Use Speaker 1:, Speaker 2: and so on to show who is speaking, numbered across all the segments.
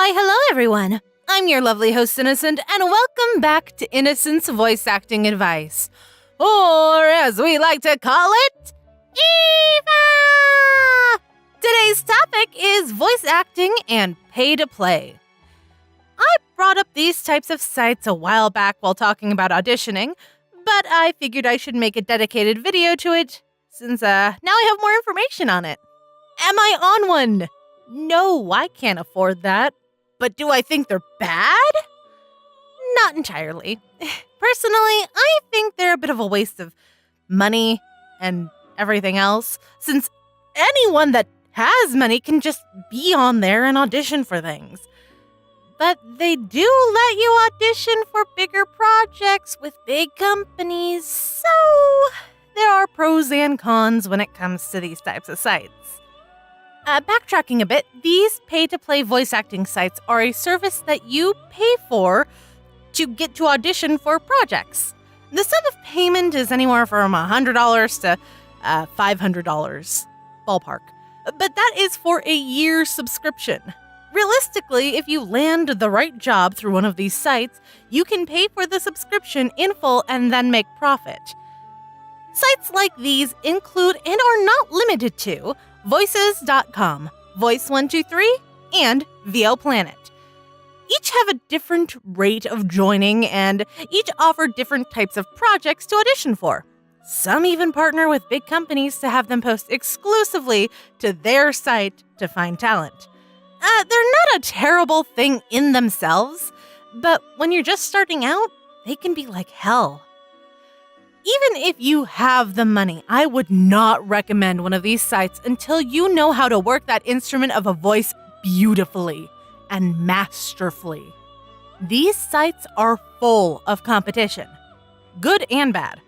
Speaker 1: Why, hello everyone. I'm your lovely host, Innocent, and welcome back to Innocent's Voice Acting Advice. Or, as we like to call it, EVA! Today's topic is voice acting and pay-to-play. I brought up these types of sites a while back while talking about auditioning, but I figured I should make a dedicated video to it, since now I have more information on it. Am I on one? No, I can't afford that. But do I think they're bad? Not entirely. Personally, I think they're a bit of a waste of money and everything else, since anyone that has money can just be on there and audition for things. But they do let you audition for bigger projects with big companies, so there are pros and cons when it comes to these types of sites. Backtracking a bit, these pay-to-play voice acting sites are a service that you pay for to get to audition for projects. The sum of payment is anywhere from $100 to $500, ballpark. But that is for a year subscription. Realistically, if you land the right job through one of these sites, you can pay for the subscription in full and then make profit. Sites like these include and are not limited to Voices.com, Voice123, and VO Planet. Each have a different rate of joining, and each offer different types of projects to audition for. Some even partner with big companies to have them post exclusively to their site to find talent. They're not a terrible thing in themselves, but when you're just starting out, they can be like hell. Even if you have the money, I would not recommend one of these sites until you know how to work that instrument of a voice beautifully and masterfully. These sites are full of competition, good and bad.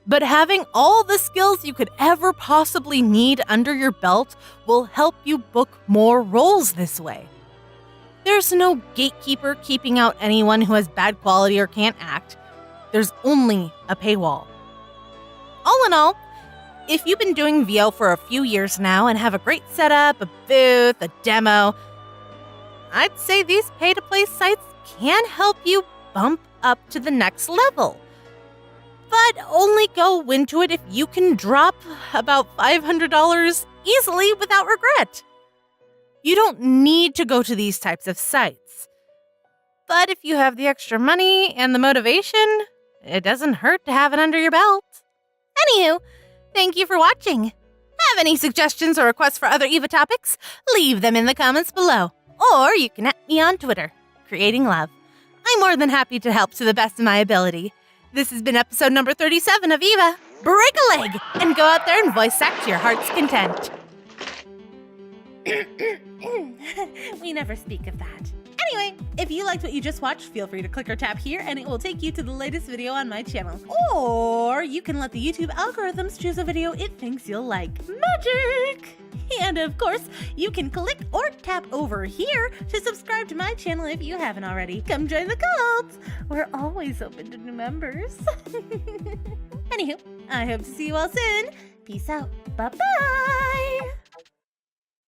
Speaker 1: But having all the skills you could ever possibly need under your belt will help you book more roles this way. There's no gatekeeper keeping out anyone who has bad quality or can't act. There's only a paywall. All in all, if you've been doing VO for a few years now and have a great setup, a booth, a demo, I'd say these pay-to-play sites can help you bump up to the next level. But only go into it if you can drop about $500 easily without regret. You don't need to go to these types of sites. But if you have the extra money and the motivation, it doesn't hurt to have it under your belt. Anywho, thank you for watching. Have any suggestions or requests for other EVA topics? Leave them in the comments below. Or you can at me on Twitter, Creating Love. I'm more than happy to help to the best of my ability. This has been episode number 37 of EVA. Break a leg and go out there and voice act to your heart's content. We never speak of that. Anyway, if you liked what you just watched, feel free to click or tap here and it will take you to the latest video on my channel. Or you can let the YouTube algorithms choose a video it thinks you'll like. Magic! And of course, you can click or tap over here to subscribe to my channel if you haven't already. Come join the cult! We're always open to new members. Anywho, I hope to see you all soon. Peace out. Bye-bye!